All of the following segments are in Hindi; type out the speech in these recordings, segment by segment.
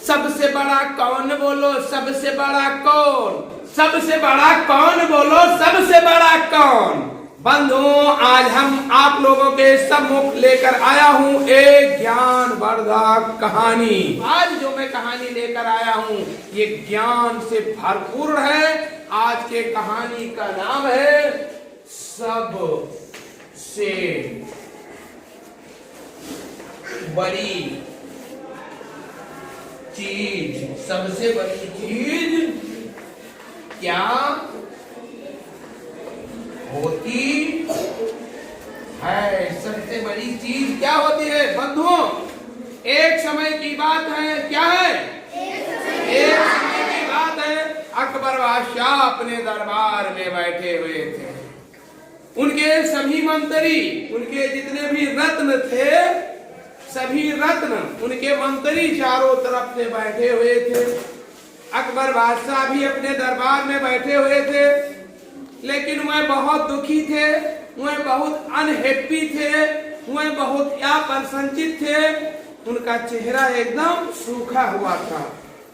सबसे बड़ा कौन बोलो, सबसे बड़ा कौन, सबसे बड़ा कौन बोलो, सबसे बड़ा कौन। बंधुओं, आज हम आप लोगों के सम्मुख लेकर आया हूं एक ज्ञानवर्धक कहानी। आज जो मैं कहानी लेकर आया हूं ये ज्ञान से भरपूर है। आज के कहानी का नाम है सबसे बड़ी चीज। सबसे बड़ी चीज क्या होती है? सबसे बड़ी चीज क्या होती है? बंधुओं, एक समय की बात है। क्या है? एक समय की बात है। अकबर बादशाह अपने दरबार में बैठे हुए थे। उनके सभी मंत्री, उनके जितने भी रत्न थे, सभी रत्न, उनके मंत्री चारों तरफ से बैठे हुए थे। अकबर बादशाह भी अपने दरबार में बैठे हुए थे, लेकिन वह बहुत दुखी थे, वह बहुत अनहैप्पी थे, वह बहुत अप्रसन्नचित थे। उनका चेहरा एकदम सूखा हुआ था,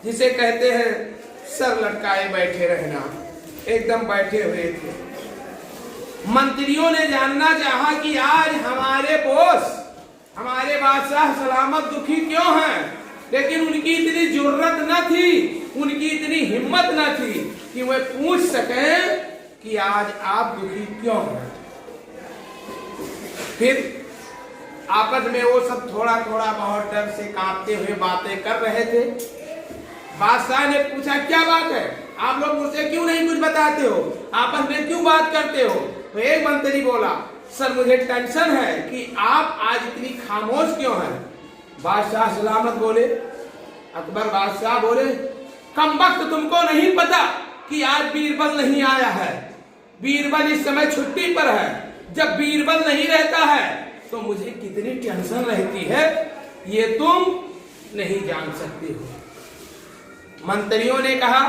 जिसे कहते हैं सर लटकाए बैठे रहना। एकदम बैठे हुए थे। मंत्रियों ने जानना चाहा कि आज हमारे बॉस, हमारे बादशाह सलामत दुखी क्यों हैं, लेकिन उनकी इतनी जुर्रत न थी, उनकी इतनी हिम्मत न थी कि वह पूछ सकें कि आज आप दुखी क्यों हैं। फिर आपस में वो सब थोड़ा थोड़ा बहुत डर से कांपते हुए बातें कर रहे थे। बादशाह ने पूछा, क्या बात है, आप लोग मुझसे क्यों नहीं कुछ बताते हो, आपस में क्यों बात करते हो? तो एक मंत्री बोला, सर मुझे टेंशन है कि आप आज इतनी खामोश क्यों हैं। बादशाह सलामत बोले, अकबर बादशाह बोले, कम वक्त तुमको नहीं पता कि आज बीरबल नहीं आया है। बीरबल इस समय छुट्टी पर है। जब बीरबल नहीं रहता है तो मुझे कितनी टेंशन रहती है, ये तुम नहीं जान सकते हो। मंत्रियों ने कहा,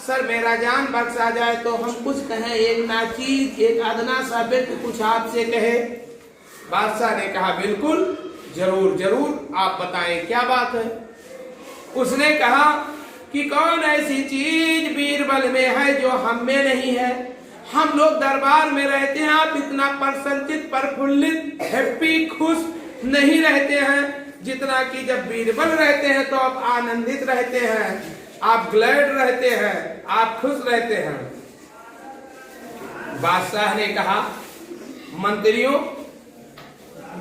सर मेरा जान बख्शा जाए तो हम कुछ कहें, एक नाचीज, एक अदना सा व्यक्ति कुछ आपसे कहे। बादशाह ने कहा, बिल्कुल, जरूर जरूर, आप बताएं क्या बात है। उसने कहा कि कौन ऐसी चीज बीरबल में है जो हम में नहीं है। हम लोग दरबार में रहते हैं, आप इतना प्रसन्नचित, प्रफुल्लित, हैप्पी, खुश नहीं रहते हैं जितना कि जब बीरबल रहते हैं तो आप आनंदित रहते हैं, आप ग्लैड रहते हैं, आप खुश रहते हैं। बादशाह ने कहा, मंत्रियों,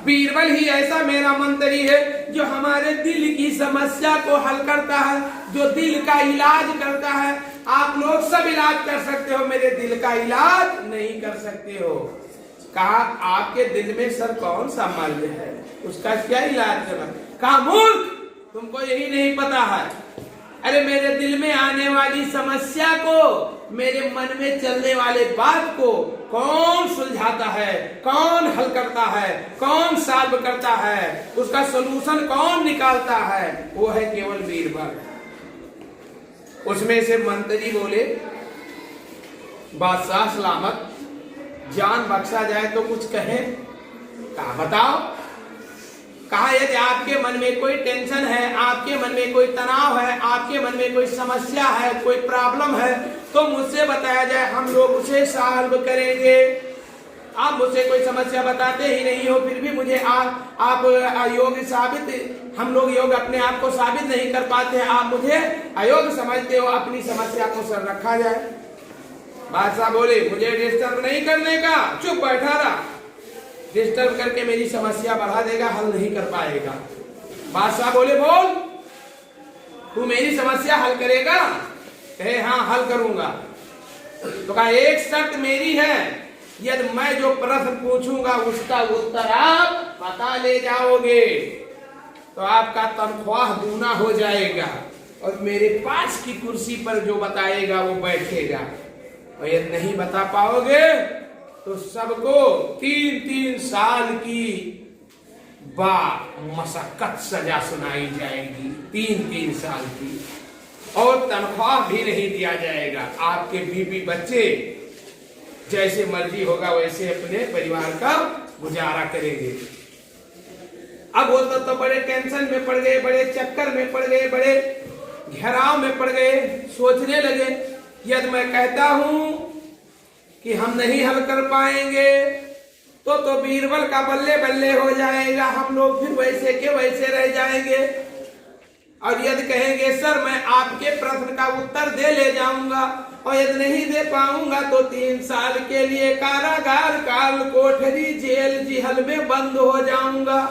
बीरबल ही ऐसा मेरा मंत्री है जो हमारे दिल की समस्या को हल करता है, जो दिल का इलाज करता है। आप लोग सब इलाज कर सकते हो, मेरे दिल का इलाज नहीं कर सकते हो। कहा, आपके दिल में सर कौन सा मर्ज है, उसका क्या इलाज करना? कहा, मूर्ख, तुमको यही नहीं पता है। अरे मेरे दिल में आने वाली समस्या को, मेरे मन में चलने वाले बात को कौन सुलझाता है, कौन हल करता है, कौन सॉल्व करता है, उसका सलूशन कौन निकालता है, वो है केवल बीरबल। उसमें से मंत्री बोले, बादशाह सलामत, जान बख्शा जाए तो कुछ कहे। कहा, बताओ। कहा, यदि आपके मन में कोई टेंशन है, आपके मन में कोई तनाव है, आपके मन में कोई समस्या है, कोई प्रॉब्लम है, तो मुझसे बताया जाए, हम लोग उसे सॉल्व करेंगे। आप मुझसे कोई समस्या बताते ही नहीं हो, फिर भी मुझे आप अयोग्य साबित, हम लोग योग अपने आप को साबित नहीं कर पाते, आप मुझे अयोग्य समझते हो, अपनी समस्या को सर रखा जाए। बादशाह बोले, मुझे डिस्टर्ब नहीं करने का, चुप बैठा रहा। डिस्टर्ब करके मेरी समस्या बढ़ा देगा, हल नहीं कर पाएगा। बादशाह बोले, बोल, तू मेरी समस्या हल करेगा? कहे, हाँ हल करूंगा। तो कहा, एक शर्त मेरी है, यदि मैं जो प्रश्न पूछूंगा उसका उत्तर आप पता ले जाओगे तो आपका तनख्वाह दूना हो जाएगा, और मेरे पास की कुर्सी पर जो बताएगा वो बैठेगा। और यदि नहीं बता पाओगे तो सबको 3-3 साल की मशक्कत सजा सुनाई जाएगी, 3-3 साल की, और तनख्वाह भी नहीं दिया जाएगा। आपके बीवी बच्चे जैसे मर्जी होगा वैसे अपने परिवार का गुजारा करेंगे। अब वो तो बड़े टेंशन में पड़ गए, बड़े चक्कर में पड़ गए, बड़े घेराव में पड़ गए, सोचने लगे यदि मैं कहता हूं कि हम नहीं हल कर पाएंगे तो बीरबल का बल्ले बल्ले हो जाएगा, हम लोग फिर वैसे के वैसे रह जाएंगे। और यदि कहेंगे सर मैं आपके प्रश्न का उत्तर दे ले जाऊंगा और यदि नहीं दे पाऊंगा तो 3 साल के लिए कारागार, काल कोठरी, जेल जिहल में बंद हो जाऊंगा।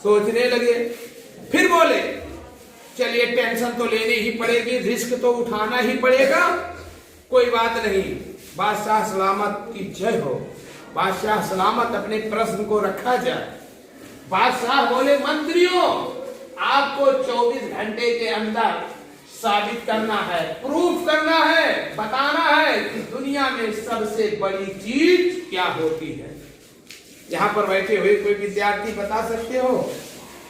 सोचने लगे, फिर बोले चलिए टेंशन तो लेनी ही पड़ेगी, रिस्क तो उठाना ही पड़ेगा, कोई बात नहीं, बादशाह सलामत की जय हो, बादशाह सलामत अपने प्रश्न को रखा जाए। बादशाह बोले मंत्रियों आपको 24 घंटे के अंदर साबित करना है, प्रूफ करना है, बताना है कि दुनिया में सबसे बड़ी चीज क्या होती है। यहाँ पर बैठे हुए कोई विद्यार्थी बता सकते हो?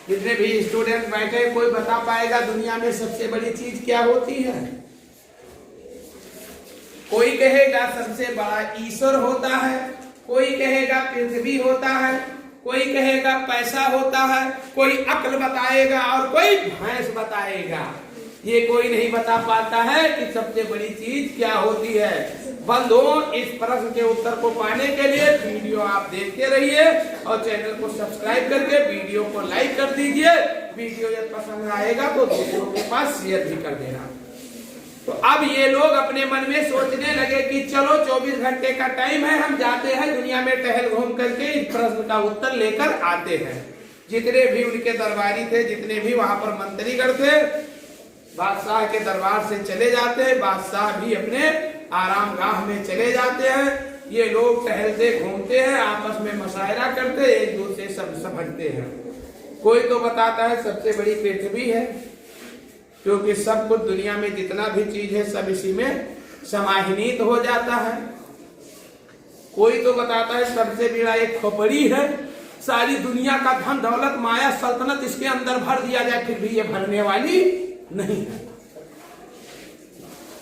जितने भी स्टूडेंट बैठे कोई बता पाएगा दुनिया में सबसे बड़ी चीज क्या होती है? कोई कहेगा सबसे बड़ा ईश्वर होता है, कोई कहेगा पृथ्वी होता है, कोई कहेगा पैसा होता है, कोई अक्ल बताएगा और कोई भैंस बताएगा। ये कोई नहीं बता पाता है कि सबसे बड़ी चीज क्या होती है। बंधुओं, इस प्रश्न के उत्तर को पाने के लिए वीडियो आप देखते रहिए और चैनल को सब्सक्राइब करके वीडियो को लाइक कर दीजिए। वीडियो यदि पसंद आएगा तो दूसरों के पास शेयर भी कर देना। तो अब ये लोग अपने मन में सोचने लगे कि चलो 24 घंटे का टाइम है, हम जाते हैं दुनिया में टहल घूम करके इस प्रश्न का उत्तर लेकर आते हैं। जितने भी उनके दरबारी थे, जितने भी वहां पर मंत्रीगण थे, बादशाह के दरबार से चले जाते हैं, बादशाह भी अपने आराम गाह में चले जाते हैं। ये लोग टहलते घूमते हैं, आपस में मशायरा करते, एक दूसरे से सब समझते हैं। कोई तो बताता है सबसे बड़ी पृथ्वी है, क्योंकि सब कुछ दुनिया में जितना भी चीज है सब इसी में समाहिनीत हो जाता है। कोई तो बताता है सबसे बड़ा एक खोपड़ी है, सारी दुनिया का धन दौलत माया सल्तनत इसके अंदर भर दिया जाए फिर भी ये भरने वाली नहीं है।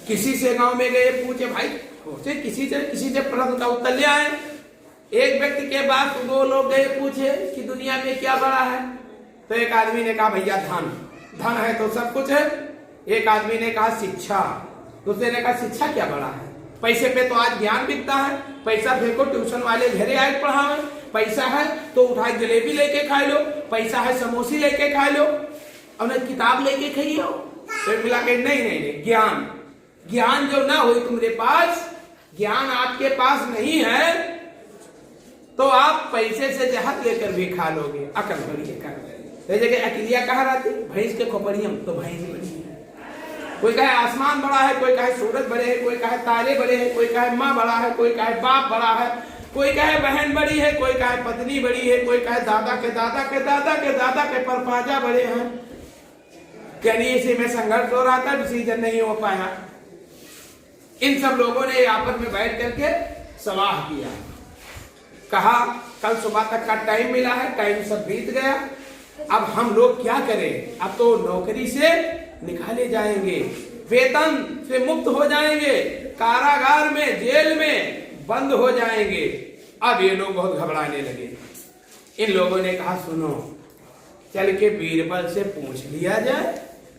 किसी से गांव में गए, पूछे भाई किसी से प्रश्न का उत्तर ले आए। एक व्यक्ति के बाद 2 लोग गए, पूछे कि दुनिया में क्या बड़ा है, तो एक आदमी ने कहा भैया धन है तो सब कुछ है। एक आदमी ने कहा शिक्षा, दूसरे ने कहा शिक्षा क्या बड़ा है, पैसे पे तो आज ज्ञान बिकता है, पैसा फेंको ट्यूशन वाले घरे आए पढ़ावे, पैसा है तो उठाए जलेबी लेके खा लो, पैसा है समोसी लेके खा लो और न किताब लेके खाइयो। तो मिला के नहीं, ज्ञान जो ना हो तुम्हारे पास, ज्ञान आपके पास नहीं है तो आप पैसे से जहत लेकर भी खा लोगे। अकल बड़ी है जगह अकेलिया कहा रहती, भैंस के खोपड़ियम तो भैंस बड़ी है। कोई कहे आसमान बड़ा है, कोई कहे सूरज बड़े हैं, कोई कहे तारे बड़े हैं, कोई कहे माँ बड़ा है, कोई कहे बाप बड़ा है, कोई कहे बहन बड़ी है, कोई कहे पत्नी बड़ी है, कोई कहे दादा के दादा के दादा के दादा के परपाजा बड़े हैं। यानी इसी में संघर्ष हो रहा था, डिसीजन नहीं हो पाया। इन सब लोगों ने आपस में बैठ करके सलाह किया, कहा कल सुबह तक का टाइम मिला है, टाइम सब बीत गया, अब हम लोग क्या करें, अब तो नौकरी से निकाले जाएंगे, वेतन से मुक्त हो जाएंगे, कारागार में जेल में बंद हो जाएंगे। अब ये लोग बहुत घबराने लगे। इन लोगों ने कहा सुनो, चल के बीरबल से पूछ लिया जाए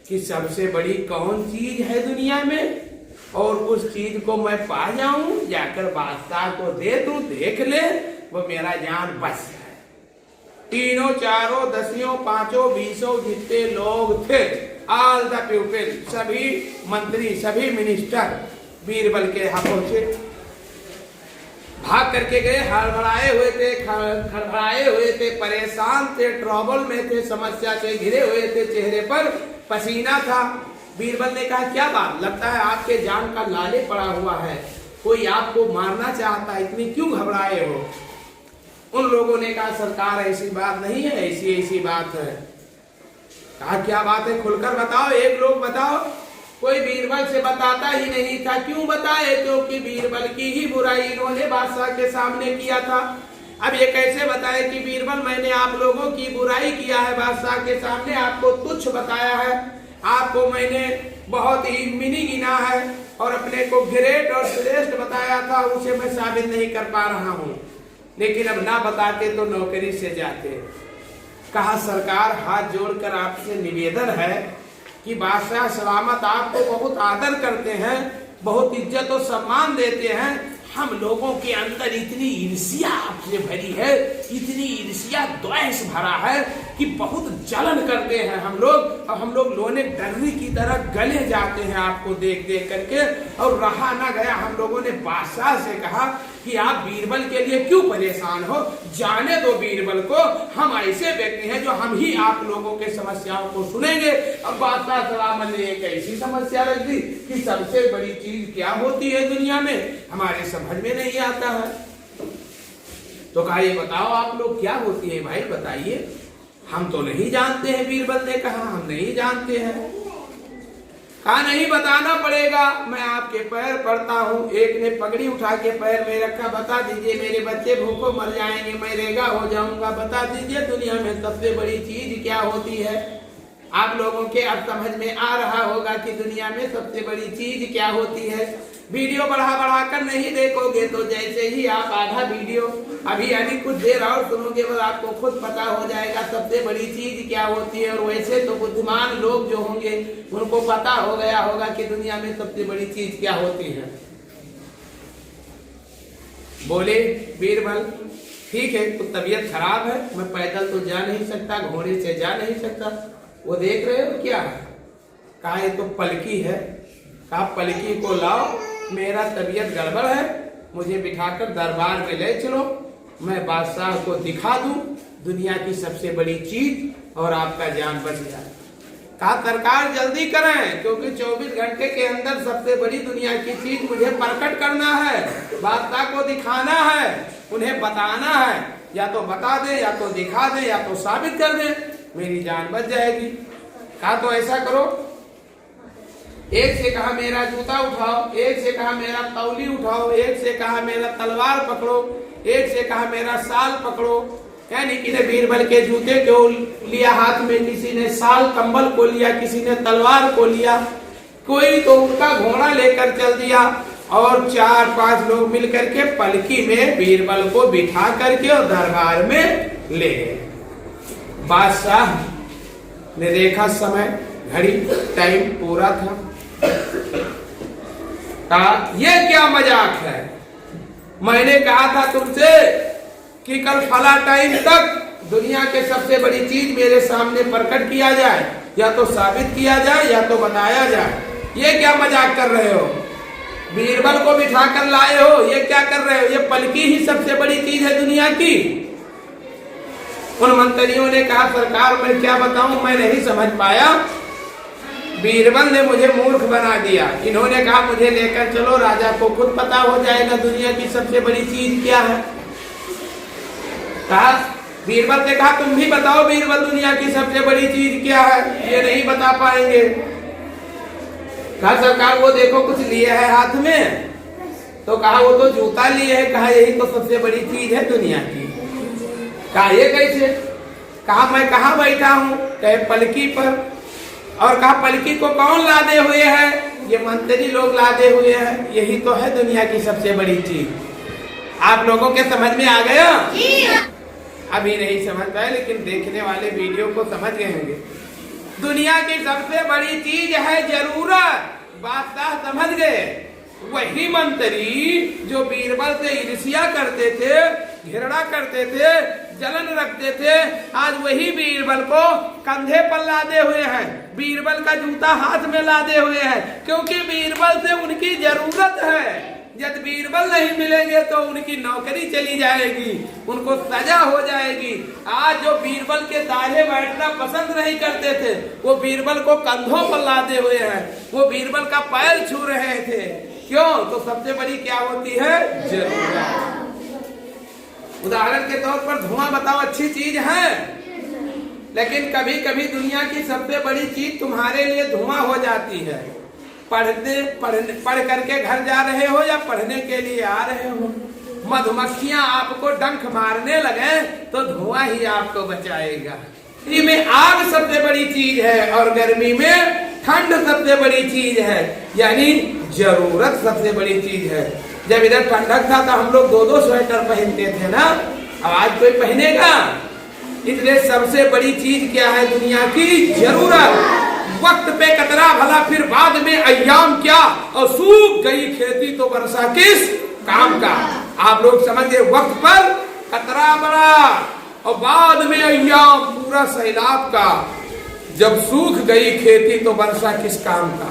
कि सबसे बड़ी कौन चीज है दुनिया में, और उस चीज को मैं पा जाऊं, जाकर बादशाह को दे दूं, देख ले, वो मेरा जान बच जाए। तीनों चारों दसियों पांचों 20 जितने लोग थे, ऑल द पीपल, सभी मंत्री सभी मिनिस्टर बीरबल के यहाँ पहुंचे। भाग करके गए, हड़बड़ाए हुए थे, खड़बड़ाए हुए थे, परेशान थे, ट्रबल में थे, समस्या से घिरे हुए थे, चेहरे पर पसीना था। बीरबल ने कहा क्या बात, लगता है आपके जान का लाले पड़ा हुआ है, कोई आपको मारना चाहता है, इतनी क्यों घबराए हो? उन लोगों ने कहा सरकार ऐसी बात नहीं है, ऐसी बात है। कहा क्या बात है, खुलकर बताओ, एक लोग बताओ। कोई बीरबल से बताता ही नहीं था। क्यों बताए? क्योंकि बीरबल की ही बुराई इन्होंने बादशाह के सामने किया था। अब ये कैसे बताए कि बीरबल मैंने आप लोगों की बुराई किया है बादशाह के सामने, आपको तुच्छ बताया है, आपको मैंने बहुत ही मिनी गिना है और अपने को ग्रेट और श्रेष्ठ बताया था, उसे मैं साबित नहीं कर पा रहा हूँ। लेकिन अब ना बताते तो नौकरी से जाते। कहा सरकार हाथ जोड़कर आपसे निवेदन है कि बादशाह सलामत आपको बहुत आदर करते हैं, बहुत इज्जत और सम्मान देते हैं। हम लोगों के अंदर इतनी ईर्ष्या आपसे भरी है, इतनी ईर्ष्या द्वेष भरा है कि बहुत जलन करते हैं हम लोग। और हम लोग लोने डर्री की तरह गले जाते हैं आपको देख देख करके। और रहा ना गया, हम लोगों ने बादशाह से कहा कि आप बीरबल के लिए क्यों परेशान हो, जाने दो बीरबल को, हम ऐसे व्यक्ति हैं जो हम ही आप लोगों के समस्याओं को सुनेंगे। अब बादशाह सलामत ने एक ऐसी समस्या रख दी कि सबसे बड़ी चीज क्या होती है दुनिया में, हमारे समझ में नहीं आता है। तो कहा ये बताओ आप लोग क्या होती है भाई, बताइए। हम तो नहीं जानते हैं, बीरबल ने कहा हम नहीं जानते हैं। कहा नहीं बताना पड़ेगा, मैं आपके पैर पड़ता हूँ। एक ने पगड़ी उठा के पैर में रखा, बता दीजिए मेरे बच्चे भूखों मर जाएंगे, मैं रेगा हो जाऊंगा, बता दीजिए दुनिया में सबसे बड़ी चीज क्या होती है। आप लोगों के अब समझ में आ रहा होगा कि दुनिया में सबसे बड़ी चीज क्या होती है। वीडियो बढ़ा कर नहीं देखोगे तो जैसे ही आप आधा वीडियो अभी कुछ देर और सुनोगे बस आपको खुद पता हो जाएगा सबसे बड़ी चीज क्या होती है। और वैसे तो बुद्धिमान लोग जो होंगे उनको पता हो गया होगा कि दुनिया में सबसे बड़ी चीज क्या होती है। बोले बीरबल ठीक है, तो तबीयत खराब है, मैं पैदल तो जा नहीं सकता, घोड़े से जा नहीं सकता। वो देख रहे हो क्या है? कहा ये तो पलकी है। कहा पलकी को लाओ, मेरा तबीयत गड़बड़ है, मुझे बिठाकर दरबार में ले चलो, मैं बादशाह को दिखा दूं दुनिया की सबसे बड़ी चीज और आपका जान बच जाए। कहा सरकार जल्दी करें, क्योंकि 24 घंटे के अंदर सबसे बड़ी दुनिया की चीज मुझे प्रकट करना है, बादशाह को दिखाना है, उन्हें बताना है। या तो बता दे, या तो दिखा दे, या तो साबित कर दे, मेरी जान बच जाएगी। कहा तो ऐसा करो, एक से कहा मेरा जूता उठाओ, एक से कहा मेरा तौली उठाओ, एक से कहा मेरा तलवार पकड़ो, एक से कहा मेरा साल पकड़ो। यानी कि ने बीरबल के जूते को लिया हाथ में, किसी ने साल कंबल को लिया, किसी ने तलवार को लिया, कोई तो उनका घोड़ा लेकर चल दिया। और 4-5 लोग मिलकर के पलकी में बीरबल को बिठा करके और दरबार में ले गए। बादशाह ने देखा समय, घड़ी, टाइम पूरा था। कहा ये क्या मजाक है, मैंने कहा था तुमसे कि कल फला टाइम तक दुनिया के सबसे बड़ी चीज मेरे सामने प्रकट किया जाए, या तो साबित किया जाए या तो बताया जाए। ये क्या मजाक कर रहे हो, बीरबल को बिठा कर लाए हो, ये क्या कर रहे हो, ये पलकी ही सबसे बड़ी चीज है दुनिया की। उन मंत्रियों ने कहा सरकार मैं क्या बताऊं, मैं नहीं समझ पाया, बीरबल ने मुझे मूर्ख बना दिया। इन्होंने कहा मुझे लेकर चलो, राजा को खुद पता हो जाएगा दुनिया की सबसे बड़ी चीज क्या है। कहा बीरबल ने कहा तुम भी बताओ बीरबल दुनिया की सबसे बड़ी चीज क्या है, ये नहीं बता पाएंगे। कहा सरकार वो देखो कुछ लिए है हाथ में, तो कहा वो तो जूता लिए है, कहा यही तो सबसे बड़ी चीज है दुनिया की। कहा ये कैसे, कहा मैं कहाँ बैठा हूँ, कहे पलकी पर। और कहा पलकी को कौन लादे हुए है, ये मंत्री लोग लादे हुए हैं, यही तो है दुनिया की सबसे बड़ी चीज। आप लोगों के समझ में आ गया? अभी नहीं समझ पाए, लेकिन देखने वाले वीडियो को समझ गए होंगे। दुनिया की सबसे बड़ी चीज है जरूरत, बादशाह समझ गए। वही मंत्री जो बीरबल से ईर्ष्या करते थे, घृणा करते थे, जलन रखते थे, आज वही बीरबल को कंधे पर लादे हुए हैं, बीरबल का जूता हाथ में लादे हुए हैं, क्योंकि बीरबल से उनकी जरूरत है। जब बीरबल नहीं मिलेंगे तो उनकी नौकरी चली जाएगी, उनको सजा हो जाएगी। आज जो बीरबल के दाढ़े बैठना पसंद नहीं करते थे, वो बीरबल को कंधों पर लादे हुए हैं, वो बीरबल का पैर छू रहे थे। क्यों? तो सबसे बड़ी क्या होती है? जरूरत। उदाहरण के तौर पर धुआं बताओ अच्छी चीज है, लेकिन कभी कभी दुनिया की सबसे बड़ी चीज तुम्हारे लिए धुआं हो जाती है। पढ़ करके घर जा रहे हो या पढ़ने के लिए आ रहे हो, मधुमक्खियां आपको डंक मारने लगे तो धुआं ही आपको बचाएगा। सर्दी में आग सबसे बड़ी चीज है और गर्मी में ठंड सबसे बड़ी चीज है, यानी जरूरत सबसे बड़ी चीज है। जब इधर ठंडक था तो हम लोग 2-2 स्वेटर पहनते थे ना, अब आज कोई पहनेगा? इसलिए सबसे बड़ी चीज क्या है दुनिया की? जरूरत। वक्त पे कतरा भला फिर बाद में अय्याम क्या, और सूख गई खेती तो वर्षा किस काम का। आप लोग समझिए, वक्त पर कतरा बड़ा और बाद में अय्याम, पूरा सैलाब का। जब सूख गई खेती तो वर्षा किस काम का।